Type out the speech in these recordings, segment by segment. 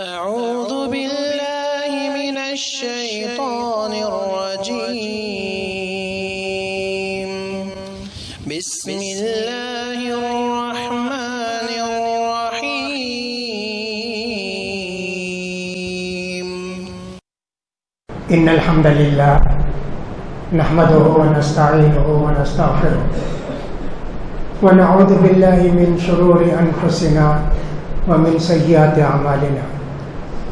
أعوذ بالله من الشيطان الرجيم بسم الله الرحمن الرحيم إن الحمد لله نحمده ونستعينه ونستغفره ونعوذ بالله من شرور أنفسنا ومن سيئات أعمالنا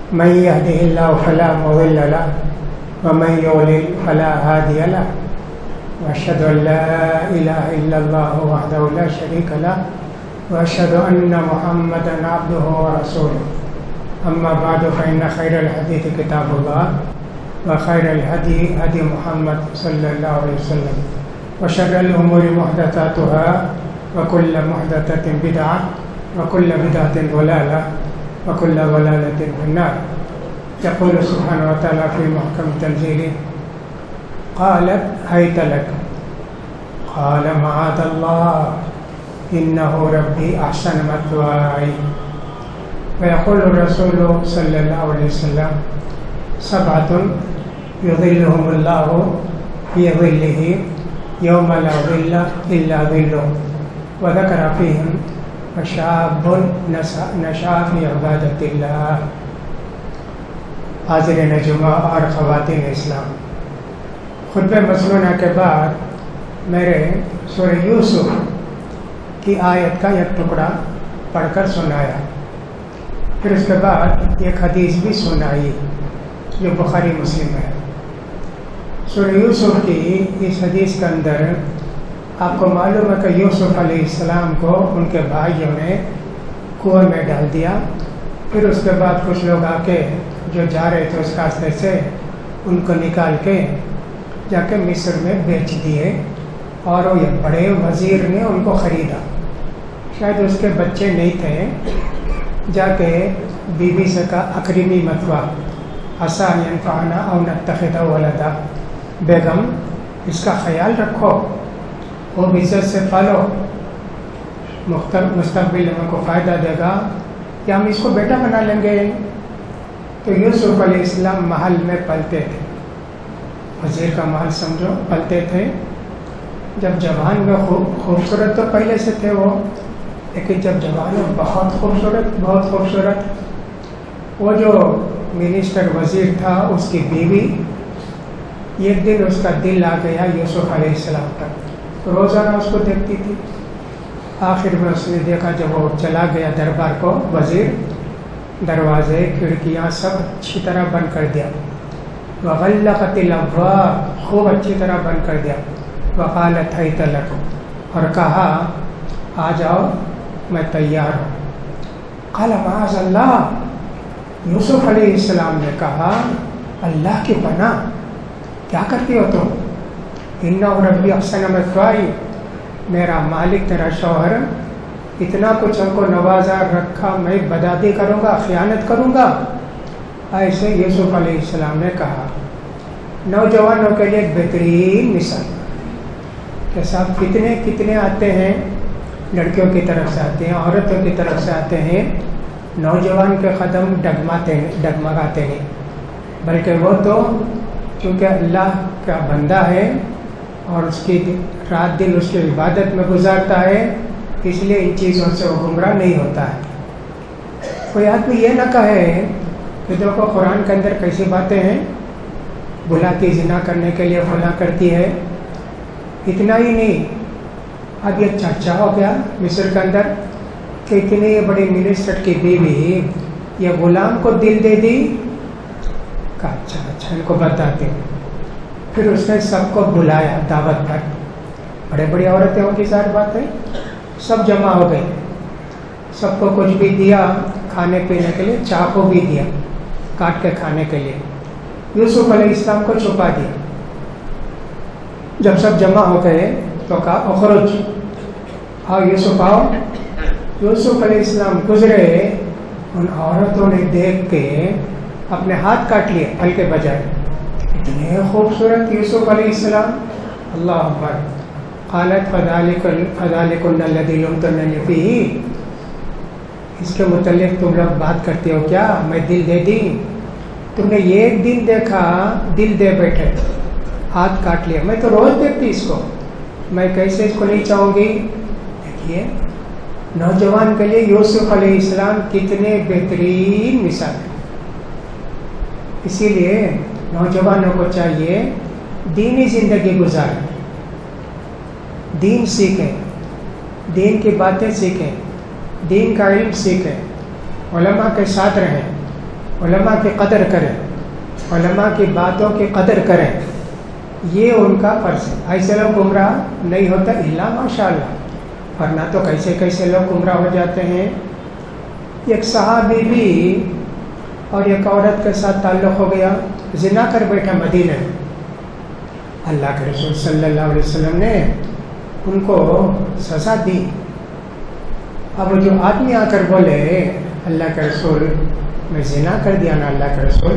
من يهده الله فلا مضل له ومن يضلل فلا هادي له وأشهد أن لا إله إلا الله وحده لا شريك له وأشهد أن محمدا عبده ورسوله أما بعد فإن خير الحديث كتاب الله وخير الهدي هدي محمد صلى الله عليه وسلم وشر الأمور محدثاتها وكل محدثة بدعة وكل بدعة ضلالة وكل ضلالة في النار. يقول سبحانه وتعالى في محكم تنزيله قالت هيت لك قال معاذ الله إنه ربي أحسن مثواي. ويقول الرسول صلى الله عليه وسلم سبعة يظلهم الله في ظله يوم لا ظل إلا ظله وذكر فيهم شاب نشأ في عبادت اللہ. حاضرین جمعہ اور خواتین اسلام، خطبہ مسنونہ کے بعد میرے سورہ یوسف کی آیت کا ایک ٹکڑا پڑھ کر سنایا، پھر اس کے بعد ایک حدیث بھی سنائی جو بخاری مسلم ہے. سورہ یوسف کی اس حدیث کے اندر آپ کو معلوم ہے کہ یوسف علیہ السلام کو ان کے بھائیوں نے کنویں میں ڈال دیا، پھر اس کے بعد کچھ لوگ آ کے جو جا رہے تھے اس راستے سے ان کو نکال کے جا کے مصر میں بیچ دیے، اور وہ ایک بڑے وزیر نے ان کو خریدا. شاید اس کے بچے نہیں تھے، جا کے بیوی سے کہا اکرمی مثوا عسیٰ ان ینفعنا او نتخذہ ولدا، بیگم اس کا خیال رکھو، وہ عزت سے پالو، مستقبل میں کو فائدہ دے گا کہ ہم اس کو بیٹا بنا لیں گے. تو یوسف علیہ السلام محل میں پلتے تھے، وزیر کا محل سمجھو، پلتے تھے. جب جوان میں خوبصورت تو پہلے سے تھے وہ، لیکن جب جوان میں بہت خوبصورت. وہ جو منسٹر وزیر تھا اس کی بیوی، ایک دن اس کا دل آ گیا یوسف علیہ السلام پر، روزانہ اس کو دیکھتی تھی. آخر میں اس نے دیکھا جب وہ چلا گیا دربار کو وزیر، دروازے کھڑکیاں سب اچھی طرح بند کر دیا. وغلقت الابواب، خوب اچھی طرح بند کر دیا. وقالت حیت لک، اور کہا آ جاؤ میں تیار ہوں. قال معاذ اللہ، یوسف علیہ السلام نے کہا اللہ کی پناہ، کیا کرتی ہو تم؟ انہ ربی احسن مثوائی، میرا مالک تیرا شوہر اتنا کچھ ہم کو نوازا رکھا، میں بدعتی کروں گا، خیانت کروں گا؟ ایسے یوسف علیہ السلام نے کہا. نوجوانوں کے لیے ایک بہترین مثال کہ صاحب کتنے آتے ہیں، لڑکیوں کی طرف سے آتے ہیں، عورتوں کی طرف سے آتے ہیں، نوجوان کے قدم ڈگمگاتے نہیں، بلکہ وہ تو چونکہ اللہ کا بندہ ہے اور اس کی رات دن اس کی عبادت میں گزارتا ہے، اس لیے ان چیزوں سے وہ گمراہ نہیں ہوتا ہے. کوئی آدمی یہ نہ کہے کہ دیکھو قرآن کے اندر کیسی باتیں ہیں، بلاتی زنا کرنے کے لیے فلاں کرتی ہے. اتنا ہی نہیں، اب یہ چرچا ہو گیا مصر کے اندر کہ اتنی بڑی منسٹر کی بیوی یہ غلام کو دل دے دی. کہا اچھا ان کو بتاتے ہیں. پھر اس نے سب کو بلایا دعوت پر، بڑے بڑی عورتیں ہوں گی، ظاہر بات ہے، سب جمع ہو گئی. سب کو کچھ بھی دیا کھانے پینے کے لیے، چاقو بھی دیا کاٹ کے کھانے کے لیے. یوسف علیہ السلام کو چھپا دیا. جب سب جمع ہو گئے تو کہا اخرج، آؤ یوسف آؤ. یوسف علیہ السلام گزرے، ان عورتوں نے دیکھ کے اپنے ہاتھ کاٹ لیے پھل کے بجائے. اتنے خوبصورت یوسف علیہ السلام، اللہ اکبر. قالت فذلکن الذی لمتننی فیہ، اس کے متعلق تم لوگ بات کرتے ہو کیا؟ میں دل دے دی، تم نے ایک دن دیکھا دل دے بیٹھے، ہاتھ کاٹ لیا۔ میں تو روز دیکھتی اس کو، میں کیسے اس کو نہیں چاہوں گی؟ دیکھیے نوجوان کے لیے یوسف علیہ السلام کتنے بہترین مثال ہے۔ اسی لیے نوجوانوں کو چاہیے دینی زندگی گزاریں، دین سیکھیں، دین کی باتیں سیکھیں، دین کا علم سیکھیں، علماء کے ساتھ رہیں، علماء کی قدر کریں، علماء کی باتوں کی قدر کریں، یہ ان کا فرض ہے۔ ایسے لوگ گمراہ نہیں ہوتا الا ماشاء اللہ، ورنہ تو کیسے کیسے لوگ گمراہ ہو جاتے ہیں۔ ایک صحابی بھی اور ایک عورت کے ساتھ تعلق ہو گیا، زنا کر بیٹھا مدینہ میں۔ اللہ کے رسول صلی اللہ علیہ وسلم نے ان کو سزا دی۔ اب جو آدمی آ کر بولے اللہ کے رسول میں زنا کر دیا نا، اللہ کے رسول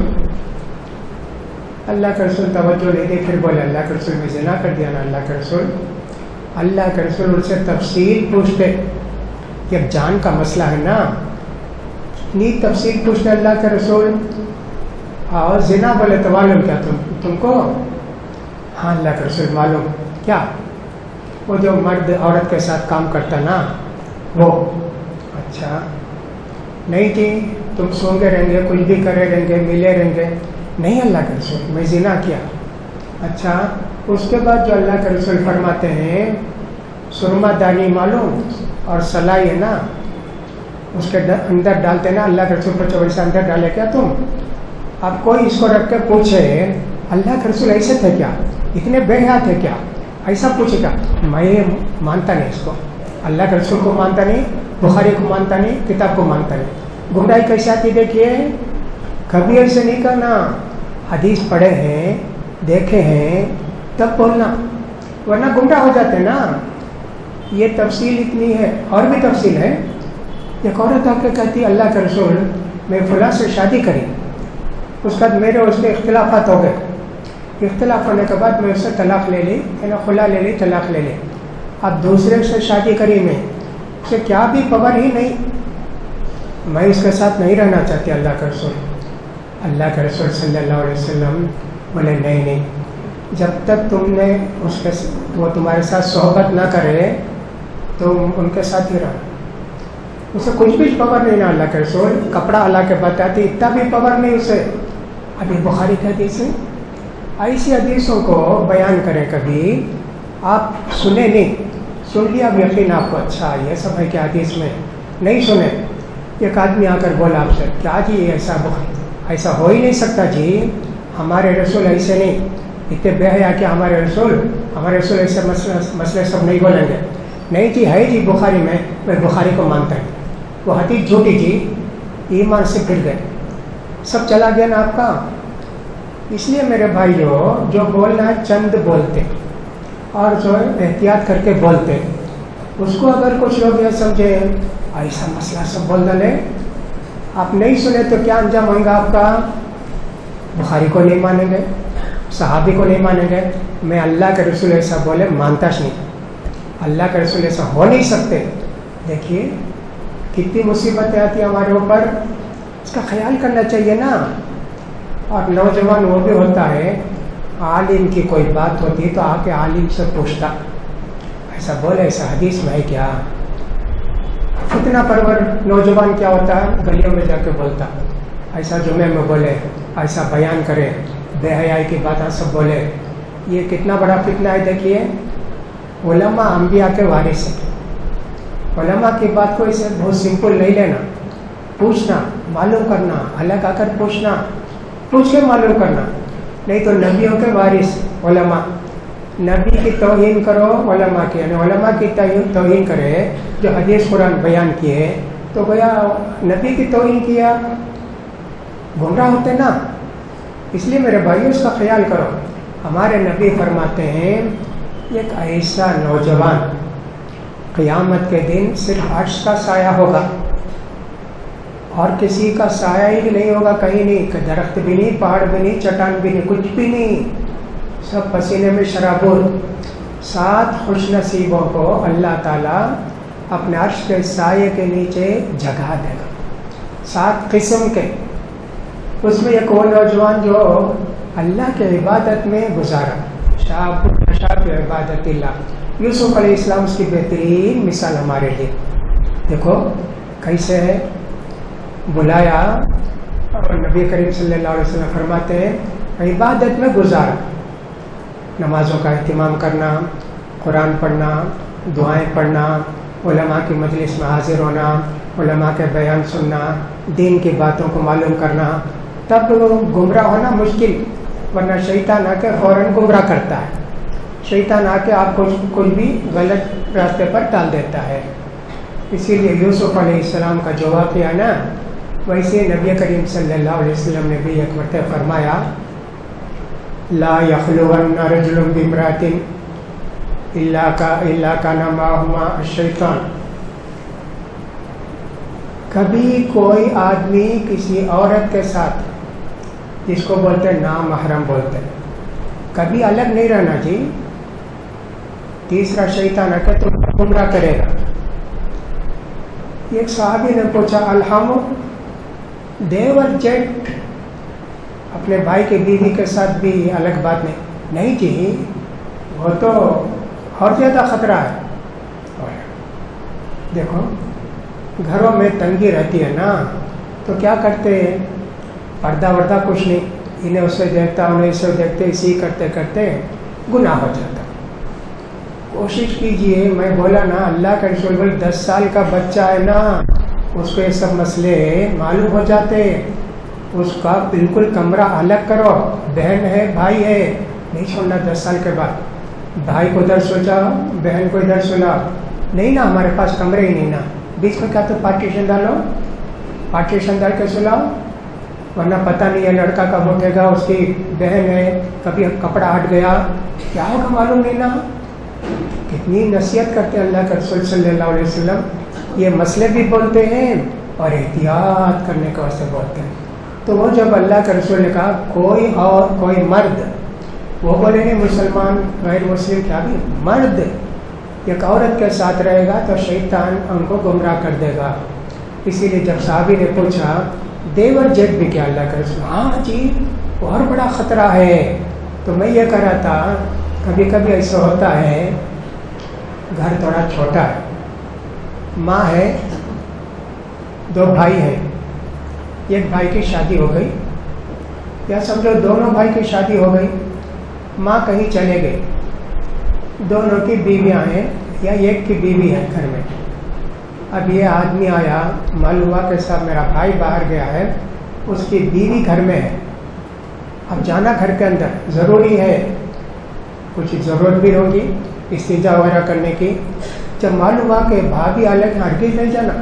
توجہ نہیں دے، پھر بولے اللہ کے رسول میں زنا کر دیا نا، اللہ کے رسول ان سے تفصیل پوچھتے کہ اب جان کا مسئلہ ہے نا، اتنی تفصیل پوچھتے اللہ کے رسول۔ اور زنا بولے تو معلوم کیا تم کو؟ ہاں اللہ کے رسول معلوم کیا؟ وہ جو مرد عورت کے ساتھ کام کرتا نا وہ۔ اچھا نہیں تھی، تم سونگے رہیں گے، کچھ بھی کرے رہیں گے، ملے رہیں گے؟ نہیں اللہ کے رسول میں زنا کیا۔ اچھا اس کے بعد جو اللہ کے رسول فرماتے ہیں سرما دانی معلوم اور سلائی ہے نا، اس کے اندر ڈالتے نا، اللہ کے رسول کو ویسا اندر ڈالے کیا تم؟ اب کوئی اس کو رکھ کے پوچھے اللہ کے رسول ایسے تھے کیا، اتنے بے حیا تھے کیا، ایسا پوچھے گا؟ میں مانتا نہیں اس کو، اللہ کے رسول کو مانتا نہیں، بخاری کو مانتا نہیں، کتاب کو مانتا نہیں۔ گمراہی کیسے آتی دیکھیے، کبھی ایسے نہیں کرنا، حدیث پڑھے ہیں دیکھے ہیں تب بولنا، ورنہ گمراہ ہو جاتے نا۔ یہ تفصیل اتنی ہے، اور بھی تفصیل ہے۔ ایک عورت آ کے کہتی اللہ کے رسول میں فلاں سے شادی کری، اس کے بعد میرے اس کے اختلافات ہو گئے، اختلاف ہونے کے بعد میں اس سے طلاق لے لی، خلا لے لی، طلاق لے لی، اب دوسرے سے شادی کری، میں اسے کیا بھی پاور ہی نہیں، میں اس کے ساتھ نہیں رہنا چاہتی اللہ کے رسول۔ اللہ کے رسول صلی اللہ علیہ وسلم بولے نہیں، جب تک تم نے اس کے وہ تمہارے ساتھ صحبت نہ کرے تم ان کے ساتھ ہی رہو۔ اسے کچھ بھی پاور نہیں نا اللہ کے رسول، کپڑا اللہ کے بتاتی اتنا بھی پاور نہیں اسے۔ ابھی بخاری کی حدیث ہے، ایسی حدیثوں کو بیان کریں، کبھی آپ سنے نہیں، سن لیا اب یقین آپ کو اچھا یہ سب ہے کہ حدیث میں نہیں سنے۔ ایک آدمی آ کر بولا آپ سے کیا جی ایسا ہو ہی نہیں سکتا جی، ہمارے رسول ایسے نہیں، اتنے بے حیا کہ ہمارے رسول ایسے مسئلے سب نہیں بولیں گے۔ نہیں جی ہے جی بخاری میں بخاری کو مانتا ہوں، وہ حدیث جھوٹی جی، ایمان سے گر گئے، سب چلا گیا نا آپ کا۔ اس لیے میرے بھائیوں جو بولنا ہے چند بولتے اور جو احتیاط کر کے بولتے، اس کو اگر کچھ لوگ یہ سمجھے ایسا مسئلہ سب بول ڈالے، آپ نہیں سنے تو کیا انجام ہوئے گا آپ کا؟ بخاری کو نہیں مانیں گے، صحابی کو نہیں مانیں گے۔ میں اللہ کے رسول ایسا بولے مانتا نہیں، اللہ کے رسول ایسا ہو نہیں سکتے۔ دیکھیے کتنی مصیبتیں آتی ہیں ہمارے اوپر، اس کا خیال کرنا چاہیے نا۔ اور نوجوان وہ بھی ہوتا ہے، عالم کی کوئی بات ہوتی تو آ کے عالم سے پوچھتا ایسا بولے ایسا حدیث میں ہے کیا؟ فتنہ پرور نوجوان کیا ہوتا ہے، گلیوں میں جا کے بولتا، ایسا جمعے میں بولے، ایسا بیان کرے، بے حیائی کی باتیں سب بولے۔ یہ کتنا بڑا فتنہ ہے دیکھیے۔ علماء انبیاء کے وارث ہیں، علماء کی بات کو اسے بہت سمپل نہیں لینا، پوچھنا، معلوم کرنا، الگ آ کر پوچھنا، پوچھ کے معلوم کرنا۔ نہیں تو نبیوں کے وارث علماء، نبی کی توہین کرو علماء کی، یعنی علماء کی توہین کرے جو حدیث قرآن بیان کیے تو گویا نبی کی توہین کیا، گمراہ ہوتے نا۔ اس لیے میرے بھائیوں اس کا خیال کرو۔ ہمارے نبی فرماتے ہیں ایک ایسا نوجوان قیامت کے دن صرف عرش کا سایہ ہوگا اور کسی کا سایہ ہی نہیں ہوگا، کہیں نہیں، کہ درخت بھی نہیں، پہاڑ بھی نہیں، چٹان بھی نہیں، کچھ بھی نہیں، سب پسینے میں شرابور۔ 7 خوش نصیبوں کو اللہ تعالیٰ اپنے عرش کے سائے کے نیچے جگہ دے گا. 7 قسم کے. اس میں ایک وہ نوجوان جو اللہ کے عبادت میں گزارا, شاب عبادت اللہ. یوسف علیہ السلام اس کی بہترین مثال ہمارے لیے. دیکھو کیسے بلایا, اور نبی کریم صلی اللہ علیہ وسلم فرماتے ہیں عبادت میں گزارا, نمازوں کا اہتمام کرنا, قرآن پڑھنا, دعائیں پڑھنا, علماء کی مجلس میں حاضر ہونا, علماء کے بیان سننا, دین کی باتوں کو معلوم کرنا. تب گمراہ ہونا مشکل, ورنہ شیطان آ کے فوراً گمراہ کرتا ہے. شیطان آ کے آپ کو کچھ بھی غلط راستے پر ڈال دیتا ہے. اسی لیے یوسف علیہ السلام کا جو واقعہ ہے نا, ویسے نبی کریم صلی اللہ علیہ وسلم نے بھی ایک مرتبہ فرمایا لا یخلون رجل بامرأۃ الا کان معہما الشیطان. کبھی کوئی آدمی کسی عورت کے ساتھ, جس کو بولتے ہیں نامحرم بولتے ہیں, کبھی الگ نہیں رہنا جی. تیسرا شیطان آ کے تم گمراہ کرے گا. ایک صحابی نے پوچھا الحم دیور جیٹ, اپنے بھائی کی بیوی کے ساتھ بھی الگ بات نہیں جی, وہ تو اور زیادہ خطرہ ہے. دیکھو گھروں میں تنگی رہتی ہے نا, تو کیا کرتے ہیں, پردہ وردہ کچھ نہیں, انہیں اس سے دیکھتا انہیں اس سے دیکھتے, اسی کرتے کرتے گناہ ہو جاتا. کوشش کیجئے, میں بولا نا اللہ کا رسول بھائی 10 سال کا بچہ ہے نا, اس کو یہ سب مسئلے معلوم ہو جاتے. اس کا بالکل کمرہ الگ کرو, بہن ہے بھائی ہے نہیں چھوڑنا. 10 سال کے بعد بھائی کو ادھر سوچا, بہن کو ادھر سنا, نہیں نا ہمارے پاس کمرے ہی نہیں نا, بیچ میں کیا تو پارٹیشن ڈالو, پارٹیشن ڈال کے سلاؤ, ورنہ پتہ نہیں ہے لڑکا کب اٹھے گا, اس کی بہن ہے کبھی کپڑا ہٹ گیا, کیا ہوگا معلوم نہیں نا. کتنی نصیحت کرتے ہیں اللہ کے رسول صلی اللہ علیہ وسلم. یہ مسئلے بھی بولتے ہیں اور احتیاط کرنے کے واسطے بولتے ہیں. تو وہ جب اللہ کے رسول نے کہا کوئی مرد, وہ بولے نہیں مسلمان غیر مسلم, کیا بھی مرد ایک عورت کے ساتھ رہے گا تو شیطان ان کو گمراہ کر دے گا. اسی لیے جب صحابی نے پوچھا دیور جیٹ بھی کیا اللہ کا رسول, ہاں جی بہت بڑا خطرہ ہے. تو میں یہ کہہ رہا تھا کبھی کبھی ایسا ہوتا ہے, گھر تھوڑا چھوٹا ہے, ماں ہے, 2 بھائی ہیں, ایک بھائی کی شادی ہو گئی, یا سمجھو دونوں بھائی کی شادی ہو گئی, ماں کہیں چلے گئے, دونوں کی بیویاں ہیں یا ایک کی بیوی ہے گھر میں. اب یہ آدمی آیا, معلوم ہوا کہ صاحب میرا بھائی باہر گیا ہے, اس کی بیوی گھر میں ہے. اب جانا گھر کے اندر ضروری ہے, کچھ ضرورت بھی ہوگی استنجا وغیرہ کرنے کی. جب معلوم ہوا کہ بھابھی الگ, ہرگز نہیں جانا,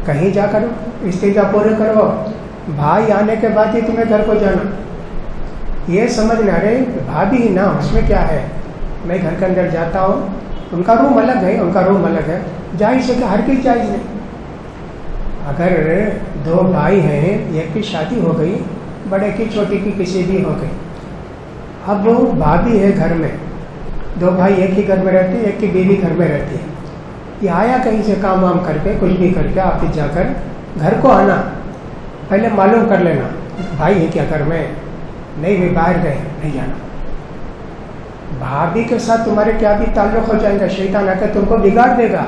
کہیں جا کر استنجا پورے کرو, بھائی آنے کے بعد ہی تمہیں گھر کو جانا. یہ سمجھنا رہے بھابھی ہی نا, اس میں کیا ہے, میں گھر کے اندر جاتا ہوں, ان کا روم الگ ہے, ان کا روم الگ ہے, جائز ہے کہ ہرگز جائز نہیں. اگر 2 بھائی ہیں, ایک کی شادی ہو گئی, بڑے کی چھوٹی کی کسی بھی ہو گئی, اب وہ بھابھی ہے گھر میں, 2 بھائی ایک ہی گھر میں رہتے ہیں, ایک کی بیوی گھر میں رہتی ہے. یہ آیا کہیں سے کام وام کر کے, کچھ بھی کر کے آفس جا کر گھر کو آنا, پہلے معلوم کر لینا بھائی ہے کیا گھر میں, نہیں بھی باہر گئے, نہیں جانا. بھابھی کے ساتھ تمہارے کیا بھی تعلق ہو جائے گا, شیطان آ کر تم کو بگاڑ دے گا.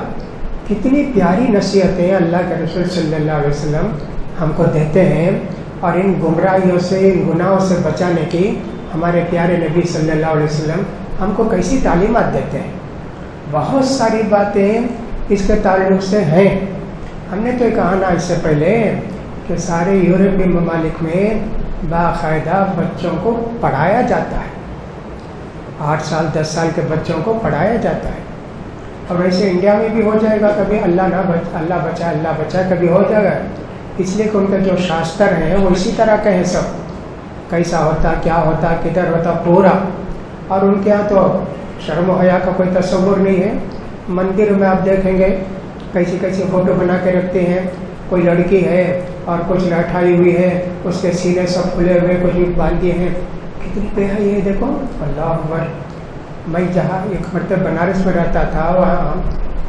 کتنی پیاری نصیحتیں اللہ کے رسول صلی اللہ علیہ وسلم ہم کو دیتے ہیں, اور ان گمراہیوں سے, ان گناہوں سے بچانے کی ہمارے پیارے نبی صلی اللہ علیہ وسلم ہم کو کیسی تعلیمات دیتے ہیں. بہت ساری باتیں اس کے تعلق سے ہیں. ہم نے تو کہا نا اس سے پہلے کہ سارے یورپی ممالک میں باقاعدہ بچوں کو پڑھایا جاتا ہے, 8 سال 10 سال کے بچوں کو پڑھایا جاتا ہے. اور ویسے انڈیا میں بھی ہو جائے گا کبھی, اللہ بچائے کبھی ہو جائے گا. اس لیے کہ ان کے جو شاستر ہیں وہ اسی طرح کے ہیں, سب کیسا ہوتا, کیا ہوتا, کدھر ہوتا, پورا. اور ان کے یہاں تو شرم و حیا کا کوئی تصور نہیں ہے. مندر میں آپ دیکھیں گے کیسی کیسی فوٹو بنا کے رکھتے ہیں, کوئی لڑکی ہے اور کچھ لٹھائی ہوئی ہے, اس کے سینے سب کھلے ہوئے, کچھ بھی باندھ دیے ہیں. کتنی بےحی ہے, دیکھو اللہ اکبر. میں جہاں ایک مرتبہ بنارس میں رہتا تھا, وہاں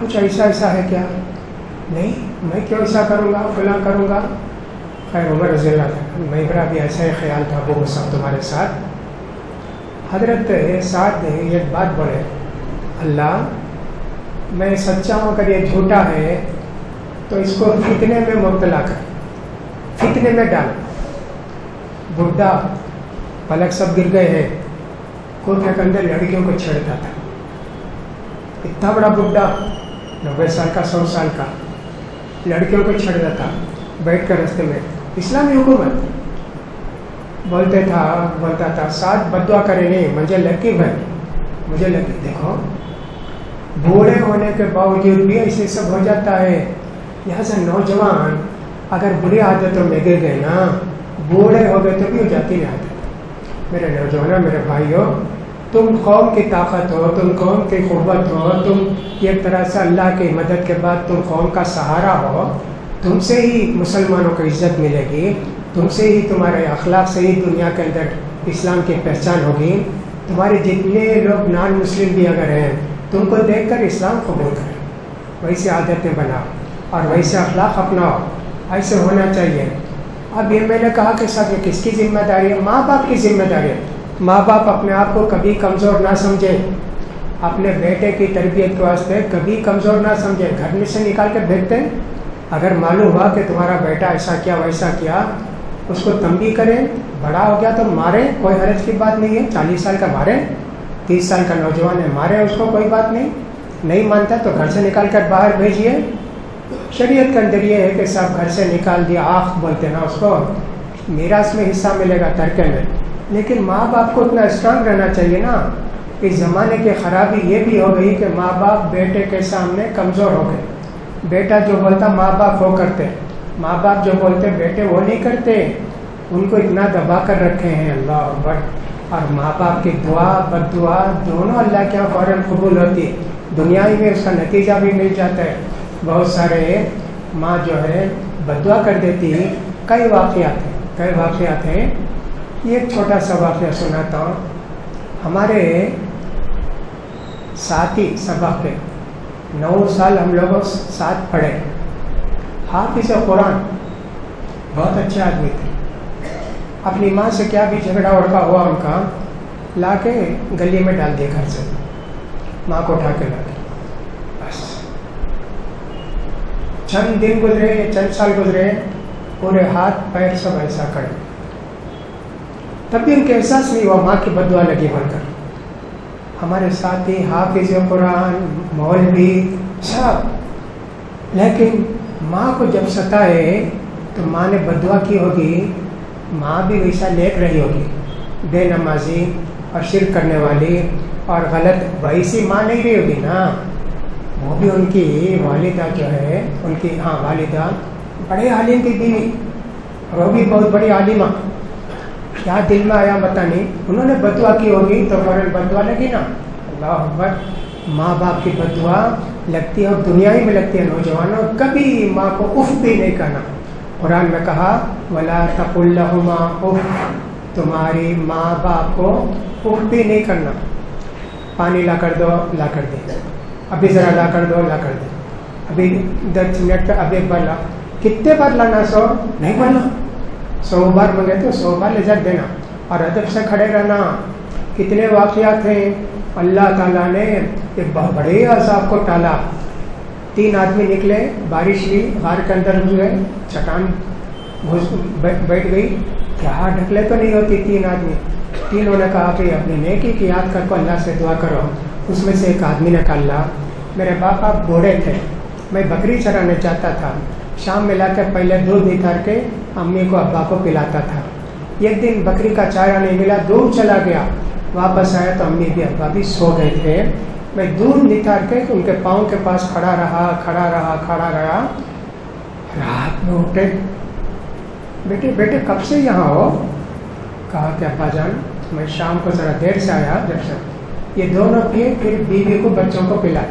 کچھ ایسا ہے کیا؟ نہیں، میں کیوں ایسا کروں گا، فلاں کروں گا. خیر عمر رضی اللہ عنہ، میرا بھی ایسا ہی خیال تھا ابو مصعب تمہارے ساتھ. حضرت سعد نے ایک بات بولے، اللہ میں سچا ہوں، اگر یہ جھوٹا ہے تو اس کو فتنے میں مبتلا کر، فتنے میں ڈال. بڈھا پلک سب گر گئے ہیں، کوٹھے کے اندر لڑکیوں کو چھیڑتا تھا. اتنا بڑا بڈھا 90 سال کا 100 سال کا لڑکیوں کو چھیڑتا تھا بیٹھ کر رستے میں. اسلامی حکومت بولتا تھا ساتھ بدعا کرے نہیں، مجھے لگی بھائی، مجھے لگی. دیکھو بوڑھے ہونے کے باوجود بھی ایسے سب ہو جاتا ہے. یہاں سے نوجوان اگر بری عادتوں میں گر گئے نا، بوڑھے ہو گئے تو بھی ہو جاتی ہے عادت. میرے نوجوانوں، میرے بھائیوں، تم قوم کی طاقت ہو، تم قوم کی قوت ہو، تم ایک طرح سے اللہ کی مدد کے بعد تم قوم کا سہارا ہو. تم سے ہی مسلمانوں کو عزت ملے گی، تم سے ہی تمہارے اخلاق سے ہی دنیا کے اندر اسلام کی پہچان ہوگی. تمہارے جتنے لوگ نان مسلم بھی اگر ہیں، تم کو دیکھ کر اسلام قبول کریں. ویسے عادتیں بناؤ اور ویسے اخلاق اپناؤ، ایسے ہونا چاہیے. اب یہ میں نے کہا کہ سب یہ کس کی ذمہ داری ہے؟ ماں باپ کی ذمہ داری ہے. ماں باپ اپنے آپ کو کبھی کمزور نہ سمجھے، اپنے بیٹے کی تربیت کے واسطے کبھی کمزور نہ سمجھے. گھر میں سے نکال کے بھیجتے ہیں، اگر معلوم ہوا کہ تمہارا بیٹا ایسا کیا ویسا کیا، اس کو تنبیہ کریں. بڑا ہو گیا تو ماریں، کوئی حرج کی بات نہیں ہے. 40 سال کا ماریں، 30 سال کا نوجوان ہے ماریں اس کو، کوئی بات نہیں. نہیں مانتا تو گھر سے نکال کر باہر بھیجیے. شریعت کے اندر یہ ہے کہ صاحب گھر سے نکال دیا، آنکھ بولتے نا اس کو، میراث میں حصہ ملے گا ترکے میں. لیکن ماں باپ کو اتنا اسٹرانگ رہنا چاہیے نا. اس زمانے کی خرابی یہ بھی ہو گئی کہ ماں باپ بیٹے کے سامنے کمزور ہو گئے. بیٹا جو بولتا ماں باپ وہ کرتے، ماں باپ جو بولتے بیٹے وہ نہیں کرتے. ان کو اتنا دبا کر رکھے ہیں، اللہ اکبر. اور ماں باپ کی دعا بد دعا دونوں اللہ کے یہاں فوراً قبول ہوتی ہے، دنیا میں اس کا نتیجہ بھی مل جاتا ہے. بہت سارے ماں جو ہے بد دعا کر دیتی ہے. کئی واقعات ہیں. یہ ایک چھوٹا سا واقعہ سناتا ہوں. ہمارے ساتھی سبق پہ 9 سال ہم لوگوں ساتھ پڑھے، حافظ قرآن، بہت اچھے آدمی تھے. اپنی ماں سے کیا بھی جھگڑا وڑکا ہوا ان کا، لا کے گلی میں ڈال دیا گھر سے، ماں کو اٹھا کے لا کے. بس چند دن گزرے، چند سال گزرے، پورے ہاتھ پیر سب ایسا کرے. تب بھی ان کے احساس نہیں ہوا، ماں کی بد دعا لگی بن کر. ہمارے ساتھی حافظ قرآن، مولوی سب، لیکن ماں کو جب ستائے تو ماں نے بد دعا کی ہوگی، ماں بھی ویسا لیٹ رہی ہوگی، بے نمازی اور شرک کرنے والی اور غلط. ویسی ماں نہیں رہی ہوگی نا. وہ بھی ان کی والدہ جو ہے، ان کی والدہ بڑے عالم کی بیوی، وہ بھی بہت بڑی عالمہ. کیا دل میں آیا پتہ نہیں، انہوں نے بد دعا کی ہوگی تو فوراً بد دعا لگی نا. اللہ اکبر. ماں باپ کی بد دعا لگتی ہے اور دنیا ہی میں لگتی ہے. نوجوانوں کبھی ماں کو اف بھی نہیں کرنا. قرآن میں کہا وَلَا تَقُلْ لَهُمَا اف، تمہاری ماں باپ کو اف بھی نہیں کرنا. پانی لا کر دو، لا کر دے، ابھی ذرا لا کر دو، لا کر دے، ابھی 10 منٹ پہ اب ایک بار لا. کتنے بار لانا؟ 100 نہیں بولنا. 100 بار مانگے تو 100 بار لذت دینا اور ادب سے کھڑے رہنا. کتنے واقعات ہیں. اللہ تعالیٰ نے ایک بہت بڑے عذاب کو ٹالا. 3 آدمی نکلے، بارش ہوئی، غار کے اندر ہوئے، چٹان بیٹھ گئی. کیا ڈھکلے تو نہیں ہوتی. 3 آدمی، تینوں نے کہا کہ اپنی نیکی کی یاد کر کو اللہ سے دعا کرو. اس میں سے ایک آدمی نے کہا اللہ میرے باپ آپ بوڑھے تھے، میں بکری چرانے جاتا تھا، شام میں لا کے پہلے دودھ نکال کے امی کو ابا کو پلاتا تھا. ایک دن بکری کا چارہ نہیں ملا، دور چلا گیا، واپس آیا تو امی بھی ابا بھی سو گئے تھے. میں دودھ نکال کے ان کے پاؤں کے پاس کھڑا رہا. رات میں اٹھے، بیٹے کب سے یہاں ہو؟ کہا کہ ابا جان میں شام کو ذرا دیر سے آیا. جب سے یہ دونوں پیے، پھر بیوی کو بچوں کو پلائے.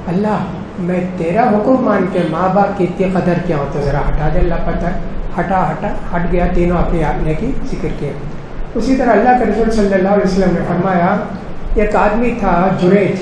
اللہ میں تیرا حکم مان کے ماں باپ کی اتنی قدر کیا ہوں تو ذرا ہٹا دے. اللہ پتہ ہٹ گیا. تینوں اپنے آنے کی ذکر کیا. اسی طرح اللہ کے رسول صلی اللہ علیہ وسلم نے فرمایا ایک آدمی تھا جریج،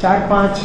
4-5